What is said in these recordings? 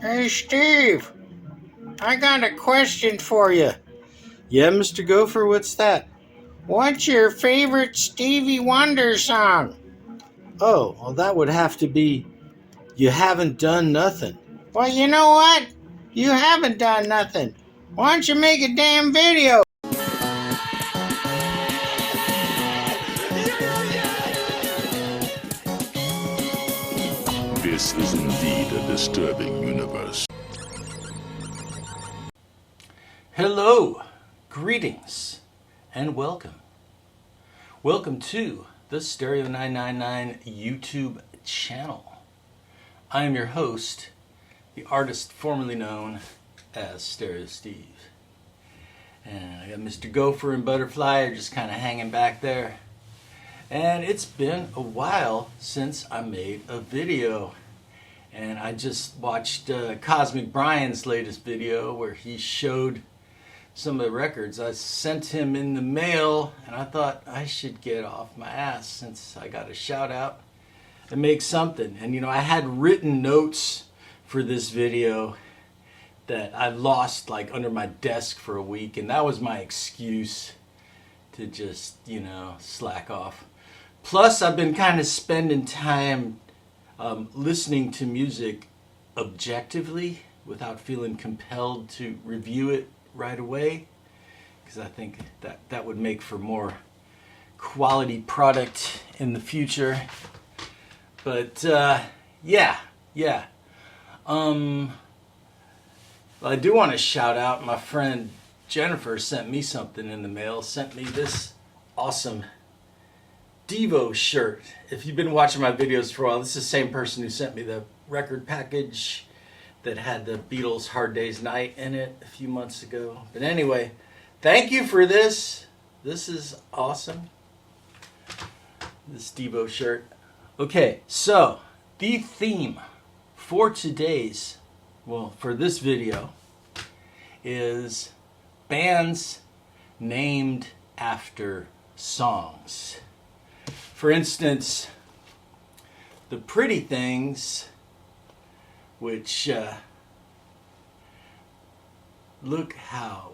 Hey, Steve, I got a question for you. Yeah, Mr. Gopher, what's that? What's your favorite Stevie Wonder song? Oh, well, that would have to be You Haven't Done Nothing. Well, you know what? You haven't done nothing. Why don't you make a damn video? This is indeed a disturbing universe. Hello, greetings, and welcome. Welcome to the Stereo 999 YouTube channel. I am your host, the artist formerly known as Stereo Steve. And I got Mr. Gopher and Butterfly just kind of hanging back there. And it's been a while since I made a video. And I just watched Cosmic Brian's latest video where he showed some of the records. I sent him in the mail and I thought I should get off my ass since I got a shout out and make something. And you know, I had written notes for this video that I lost like under my desk for a week, and that was my excuse to just, you know, slack off. Plus, I've been kind of spending time listening to music objectively without feeling compelled to review it right away, because I think that would make for more quality product in the future. But yeah. Well, I do want to shout out my friend Jennifer sent me something in the mail. Sent me this awesome Devo shirt. If you've been watching my videos for a while, this is the same person who sent me the record package that had the Beatles' Hard Day's Night in it a few months ago. But anyway, thank you for this. This is awesome. This Devo shirt. Okay, so the theme for today's, well, for this video is bands named after songs. For instance, the Pretty Things, which look how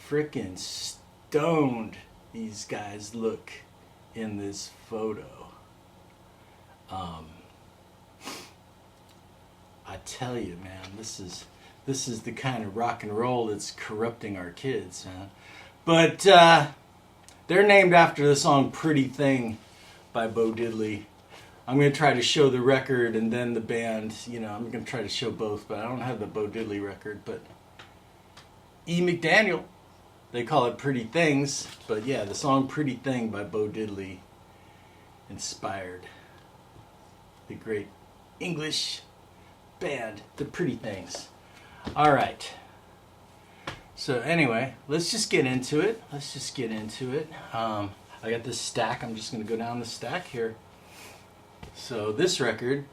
frickin' stoned these guys look in this photo. I tell you, man, this is the kind of rock and roll that's corrupting our kids, man. But they're named after the song Pretty Thing by Bo Diddley. I'm going to try to show the record and then the band. You know, I'm going to try to show both, but I don't have the Bo Diddley record. But E. McDaniel, they call it Pretty Things. But yeah, the song Pretty Thing by Bo Diddley inspired the great English band, the Pretty Things. All right. So anyway, let's just get into it. I got this stack. I'm just going to go down the stack here. So this record,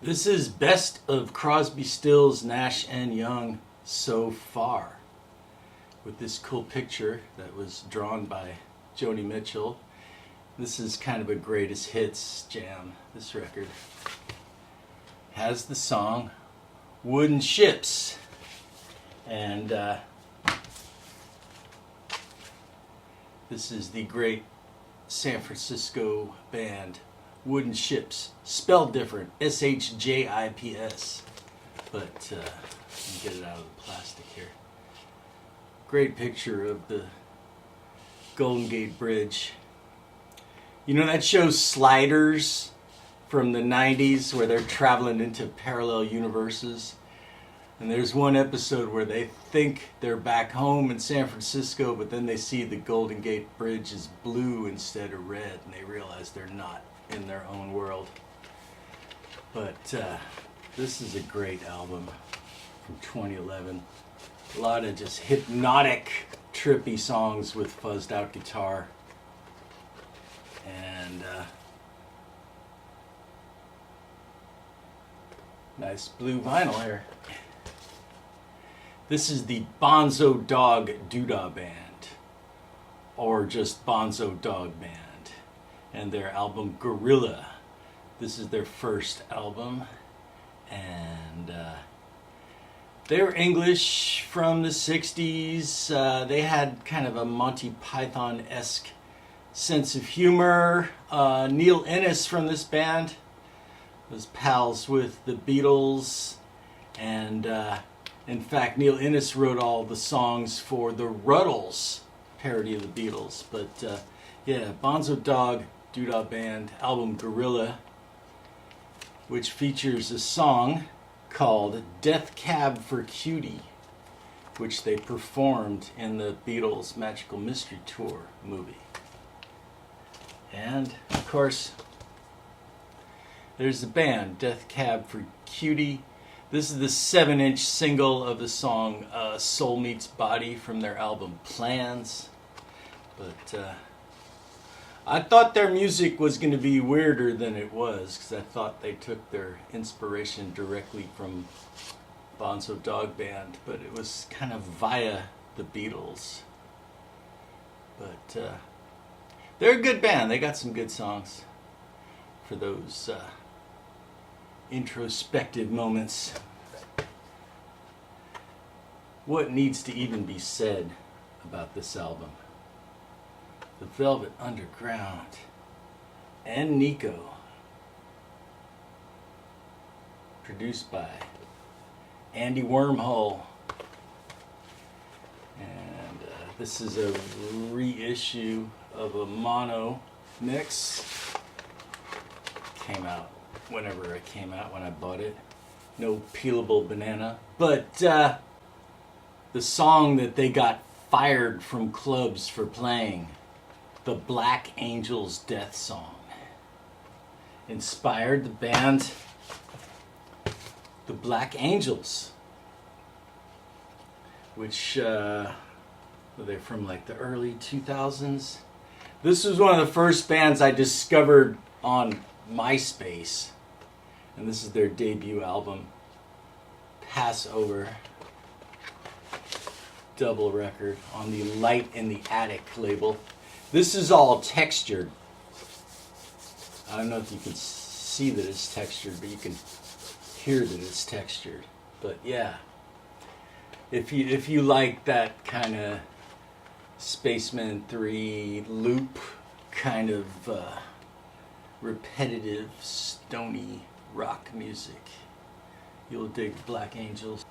this is Best of Crosby, Stills, Nash and Young So Far, with this cool picture that was drawn by Joni Mitchell. This is kind of a greatest hits jam. This record has the song Wooden Ships, and this is the great San Francisco band Wooden Ships, spelled different, S-H-J-I-P-S, but let me get it out of the plastic here. Great picture of the Golden Gate Bridge. You know that show Sliders from the 90s where they're traveling into parallel universes? And there's one episode where they think they're back home in San Francisco, but then they see the Golden Gate Bridge is blue instead of red, and they realize they're not in their own world. But this is a great album from 2011. A lot of just hypnotic, trippy songs with fuzzed out guitar. And nice blue vinyl here. This is the Bonzo Dog Doodah Band, or just Bonzo Dog Band, and their album Gorilla. This is their first album, and They were English from the 60s. They had kind of a Monty Python-esque sense of humor. Neil Innes from this band was pals with the Beatles. And in fact, Neil Innes wrote all the songs for the Ruddles parody of the Beatles. But yeah, Bonzo Dog Doodah Band album Gorilla, which features a song called Death Cab for Cutie, which they performed in the Beatles' Magical Mystery Tour movie. And, of course, there's the band, Death Cab for Cutie. This is the 7-inch single of the song Soul Meets Body from their album Plans. But I thought their music was going to be weirder than it was, because I thought they took their inspiration directly from Bonzo Dog Band, but it was kind of via the Beatles. But they're a good band. They got some good songs for those introspective moments. What needs to even be said about this album? The Velvet Underground and Nico, produced by Andy Wormhole, and this is a reissue of a mono mix. Came out whenever it came out, when I bought it. No peelable banana, but the song that they got fired from clubs for playing, the Black Angels Death Song, inspired the band the Black Angels, which were they from like the early 2000s. This was one of the first bands I discovered on MySpace, and this is their debut album, Passover, double record on the Light in the Attic label. This is all textured. I don't know if you can see that it's textured, but you can hear that it's textured. But yeah, if you like that kind of Spaceman 3 loop, kind of repetitive, stony rock music, you'll dig Black Angels.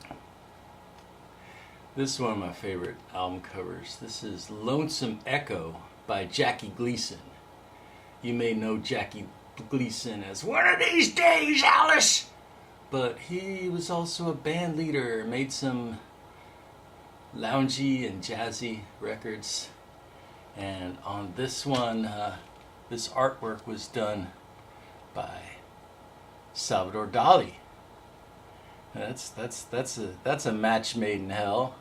This is one of my favorite album covers. This is Lonesome Echo by Jackie Gleason. You may know Jackie Gleason as One of These Days, Alice! But he was also a band leader, made some loungy and jazzy records. And on this one, this artwork was done by Salvador Dali. That's a match made in hell.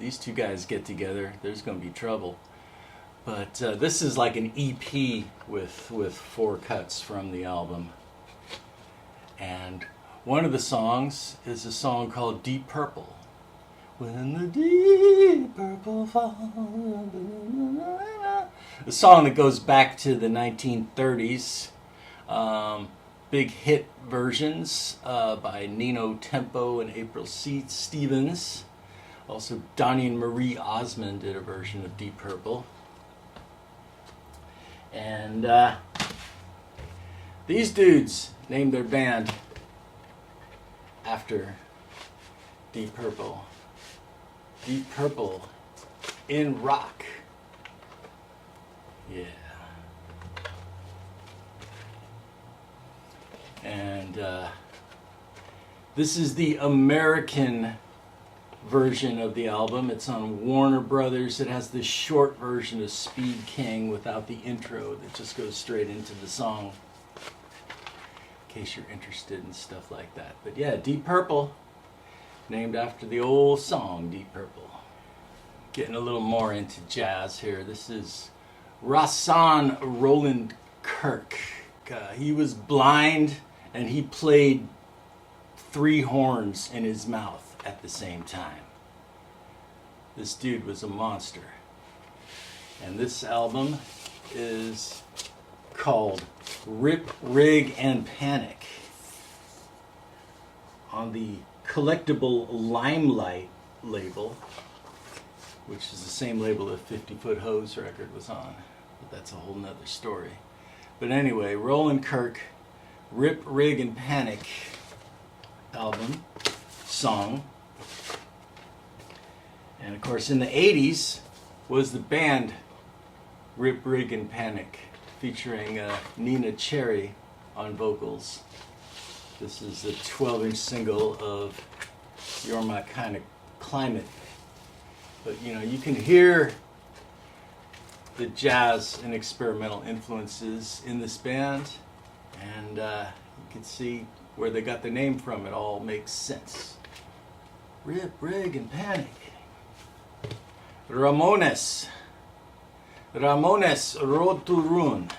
These two guys get together, there's going to be trouble. But this is like an EP with 4 cuts from the album. And one of the songs is a song called Deep Purple. When the deep purple falls. A song that goes back to the 1930s. Big hit versions by Nino Tempo and April Stevens. Also, Donnie and Marie Osmond did a version of Deep Purple. And these dudes named their band after Deep Purple. Deep Purple in rock. Yeah. And this is the American version of the album. It's on Warner Brothers. It has the short version of Speed King without the intro that just goes straight into the song, in case you're interested in stuff like that. But yeah, Deep Purple, named after the old song Deep Purple. Getting a little more into jazz here. This is Rahsaan Roland Kirk. He was blind and he played 3 horns in his mouth at the same time. This dude was a monster. And this album is called Rip, Rig, and Panic. On the Collectible Limelight label, which is the same label that 50 Foot Hose record was on. But that's a whole nother story. But anyway, Roland Kirk, Rip, Rig, and Panic album, song. And of course in the 80s was the band Rip, Rig, and Panic, featuring Nina Cherry on vocals. This is the 12-inch single of You're My Kind of Climate. But you know, you can hear the jazz and experimental influences in this band, and you can see where they got the name from. It all makes sense. Rip, Rig, and Panic. Ramones, Road to Ruin.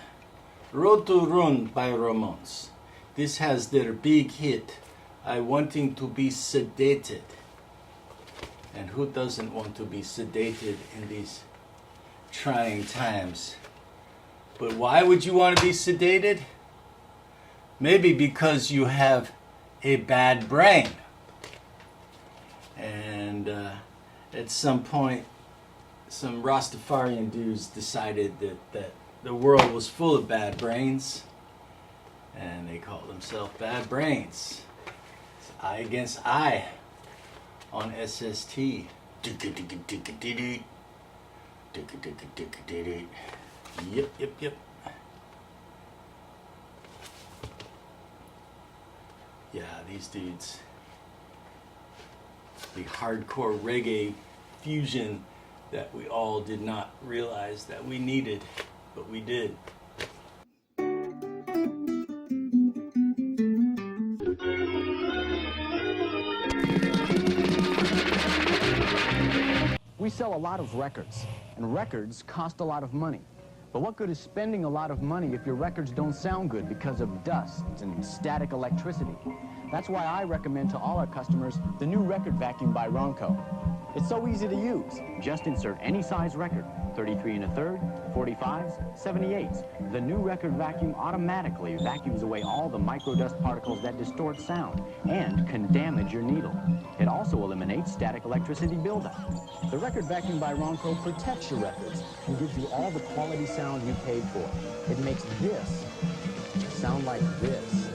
Road to Ruin by Ramones. This has their big hit, I Wanting to Be Sedated. And who doesn't want to be sedated in these trying times? But why would you want to be sedated? Maybe because you have a bad brain. And at some point, some Rastafarian dudes decided that the world was full of bad brains, and they called themselves Bad Brains. It's eye against eye on SST. Yep. Yeah, these dudes. The hardcore reggae fusion that we all did not realize that we needed, but we did. We sell a lot of records, and records cost a lot of money. But what good is spending a lot of money if your records don't sound good because of dust and static electricity? That's why I recommend to all our customers the new record vacuum by Ronco. It's so easy to use. Just insert any size record, 33 1/3, 45s, 78s. The new record vacuum automatically vacuums away all the microdust particles that distort sound and can damage your needle. It also eliminates static electricity buildup. The record vacuum by Ronco protects your records and gives you all the quality sound you paid for. It makes this sound like this.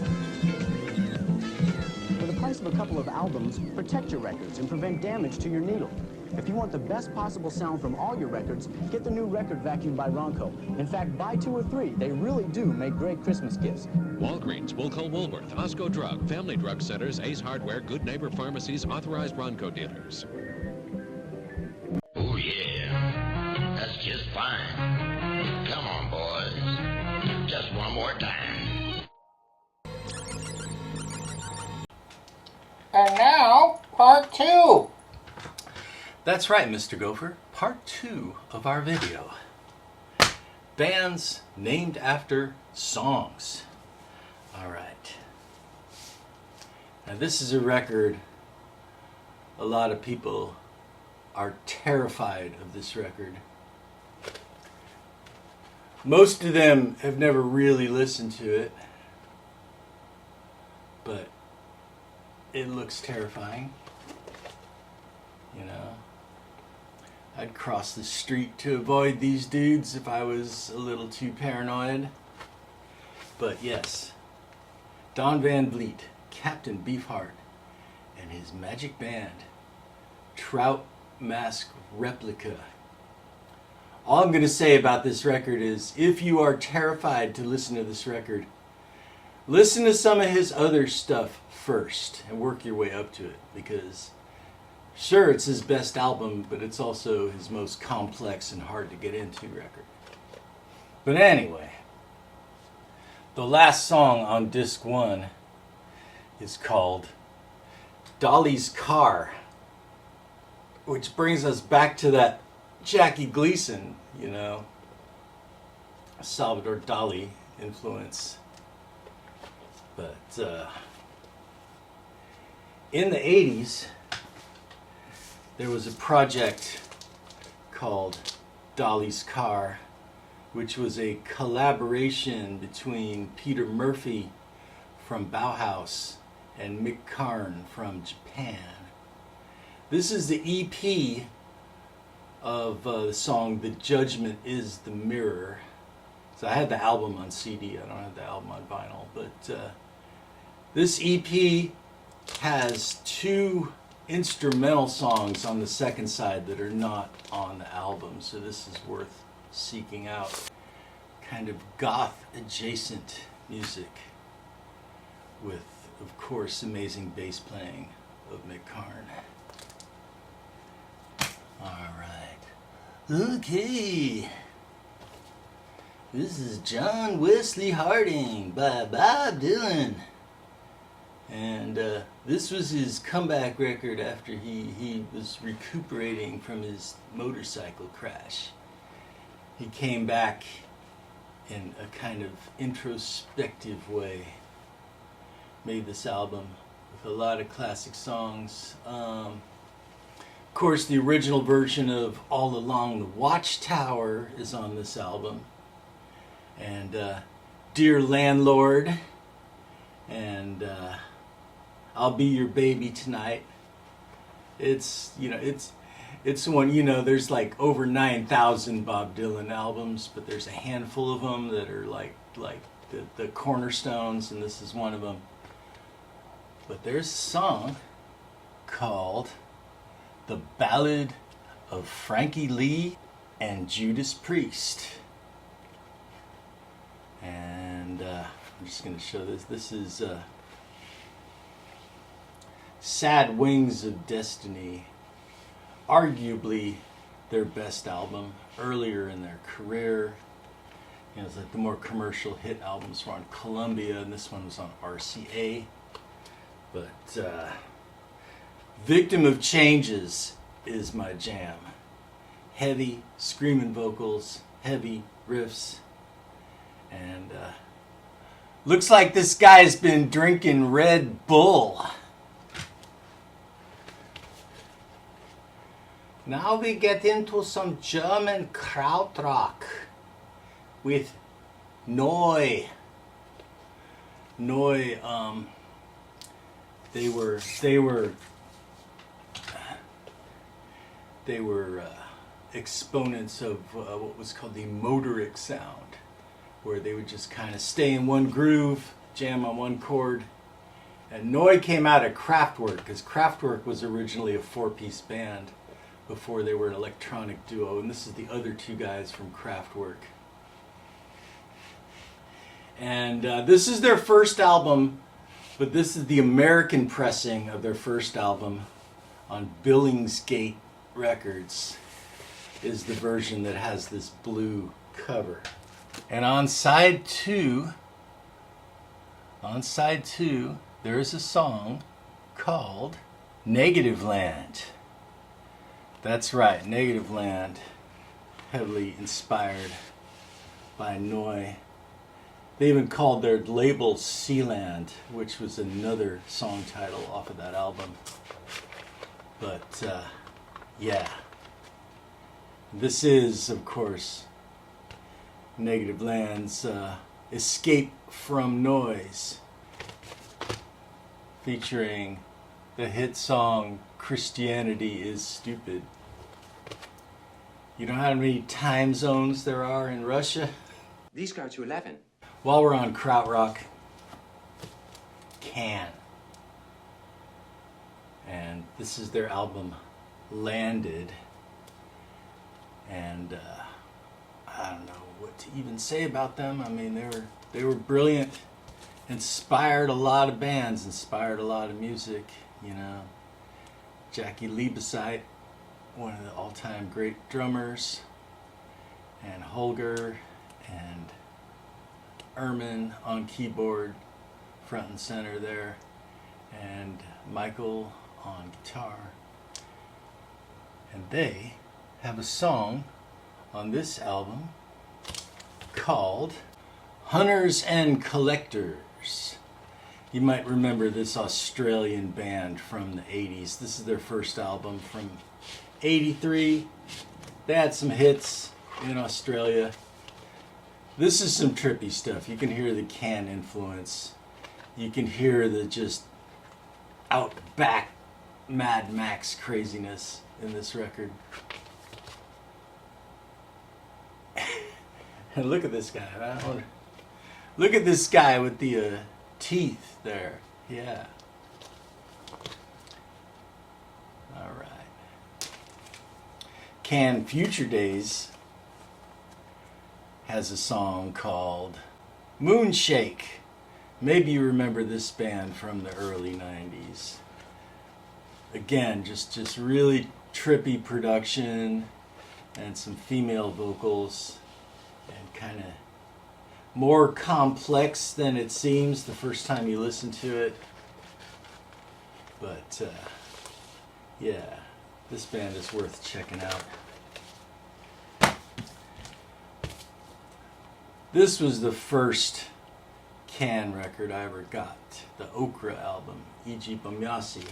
For the price of a couple of albums, protect your records and prevent damage to your needle. If you want the best possible sound from all your records, get the new record vacuum by Ronco. In fact, buy 2 or 3. They really do make great Christmas gifts. Walgreens, Woolco Woolworth, Osco Drug, Family Drug Centers, Ace Hardware, Good Neighbor Pharmacies, authorized Ronco dealers. Oh yeah, that's just fine. Come on, boys. Just one more time. And now, part 2. That's right, Mr. Gopher. Part 2 of our video. Bands named after songs. Alright. Now this is a record. A lot of people are terrified of this record. Most of them have never really listened to it. But it looks terrifying. You know, I'd cross the street to avoid these dudes if I was a little too paranoid. But yes, Don Van Vliet, Captain Beefheart, and his magic band, Trout Mask Replica. All I'm going to say about this record is, if you are terrified to listen to this record, listen to some of his other stuff first and work your way up to it, because sure, it's his best album, but it's also his most complex and hard to get into record. But anyway, the last song on disc 1 is called Dolly's Car, which brings us back to that Jackie Gleason, you know, Salvador Dali influence. But in the 80s, there was a project called Dolly's Car, which was a collaboration between Peter Murphy from Bauhaus and Mick Karn from Japan. Can. This is the EP of the song The Judgment is the Mirror. So I had the album on CD, I don't have the album on vinyl, but this EP has 2 instrumental songs on the second side that are not on the album, so this is worth seeking out. Kind of goth adjacent music with, of course, amazing bass playing of Mick Karn. Alright. Okay. This is John Wesley Harding by Bob Dylan. And this was his comeback record after he was recuperating from his motorcycle crash. He came back in a kind of introspective way. Made this album with a lot of classic songs. Of course, the original version of All Along the Watchtower is on this album. And Dear Landlord and I'll Be Your Baby Tonight. It's one, there's like over 9,000 Bob Dylan albums, but there's a handful of them that are like the cornerstones, and this is one of them. But there's a song called The Ballad of Frankie Lee and Judas Priest. And I'm just going to show this. This is Sad Wings of Destiny. Arguably their best album earlier in their career. It's like the more commercial hit albums were on Columbia, and this one was on RCA. But Victim of Changes is my jam. Heavy screaming vocals, heavy riffs, and looks like this guy's been drinking Red Bull. Now we get into some German krautrock with Neu. Neu, they were exponents of what was called the Motorik sound, where they would just kind of stay in one groove, jam on one chord. And Neu came out of Kraftwerk, because Kraftwerk was originally a 4-piece band before they were an electronic duo, and this is the other 2 guys from Kraftwerk. And this is their first album, but this is the American pressing of their first album on Billingsgate Records, is the version that has this blue cover. And on side 2, there is a song called Negative Land. That's right, Negative Land, heavily inspired by Neu. They even called their label Sealand, which was another song title off of that album. But yeah, this is, of course, Negative Land's Escape from Noise, featuring the hit song Christianity is Stupid. You know how many time zones there are in Russia? These go to 11. While we're on krautrock, Can. And this is their album Landed. And I don't know what to even say about them. I mean, they were brilliant, inspired a lot of bands, inspired a lot of music, Jackie Liebeseit, one of the all-time great drummers, and Holger and Ermin on keyboard, front and center there, and Michael on guitar. And they have a song on this album called Hunters and Collectors. You might remember this Australian band from the 80s. This is their first album from 83. They had some hits in Australia. This is some trippy stuff. You can hear the Can influence. You can hear the just out back Mad Max craziness in this record. And look at this guy. Look at this guy with the teeth there. Yeah. All right. Can Future Days has a song called Moonshake. Maybe you remember this band from the early 90s. Again, just really trippy production and some female vocals and kind of more complex than it seems the first time you listen to it. But yeah, this band is worth checking out. This was the first Can record I ever got, the Okra album, E.G. Bamyasi.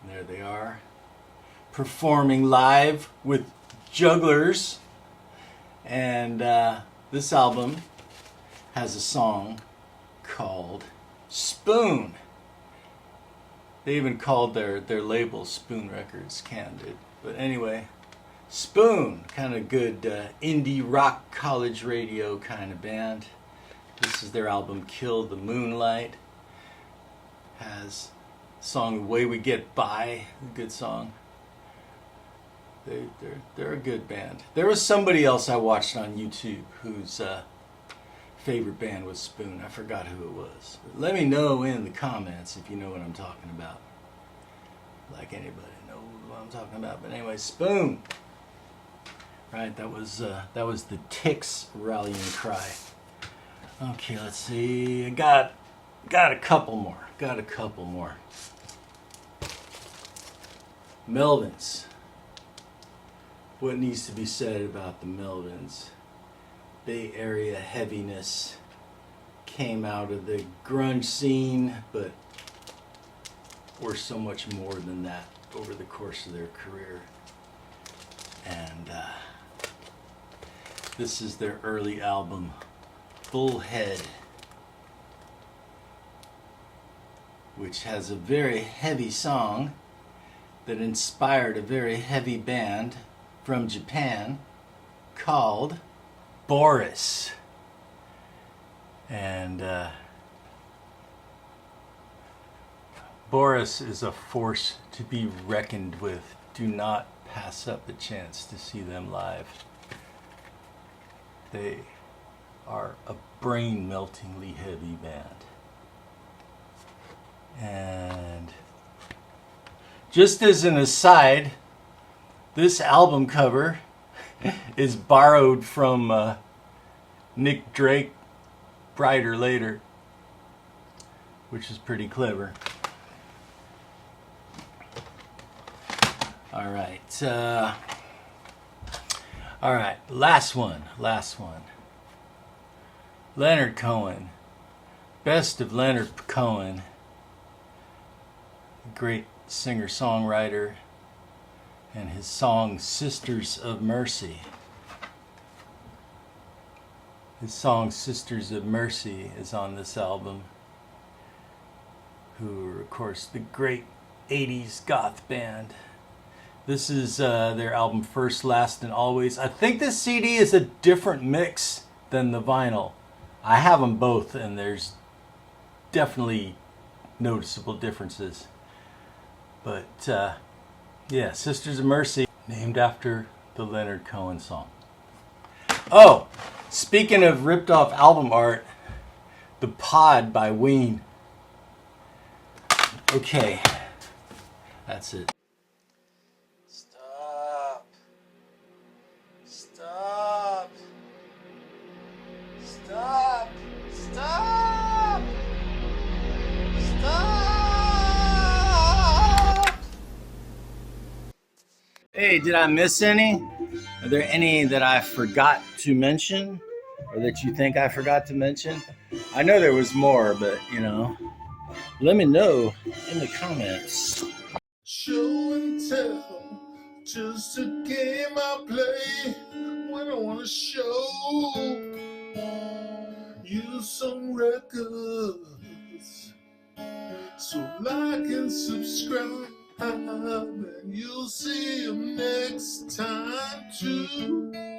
And there they are, performing live with jugglers. And this album has a song called Spoon. They even called their label Spoon Records, Can did. But anyway, Spoon, kind of good indie rock college radio kind of band. This is their album Kill the Moonlight. Has the song The Way We Get By, a good song. They're a good band. There was somebody else I watched on YouTube whose favorite band was Spoon. I forgot who it was. But let me know in the comments if you know what I'm talking about. Like anybody knows what I'm talking about. But anyway, Spoon. Right, that was the Ticks rallying cry. Okay, let's see. I got a couple more. Melvins. What needs to be said about the Melvins? Bay Area heaviness came out of the grunge scene, but were so much more than that over the course of their career. And this is their early album, Bullhead, which has a very heavy song that inspired a very heavy band from Japan called Boris. And Boris is a force to be reckoned with. Do not pass up the chance to see them live. They are a brain-meltingly heavy band. And just as an aside, this album cover is borrowed from Nick Drake, Brighter Later, which is pretty clever. All right, last one. Leonard Cohen, best of Leonard Cohen, great singer-songwriter, and his song Sisters of Mercy. His song Sisters of Mercy is on this album, who are, of course, the great 80s goth band. This is their album First, Last, and Always. I think this CD is a different mix than the vinyl. I have them both, and there's definitely noticeable differences. But yeah, Sisters of Mercy, named after the Leonard Cohen song. Oh, speaking of ripped off album art, The Pod by Ween. Okay, that's it. Stop! Hey, did I miss any? Are there any that I forgot to mention? Or that you think I forgot to mention? I know there was more, but, let me know in the comments. Show and tell, just a game I play when I want to show you some records So like and subscribe, and you'll see him next time too.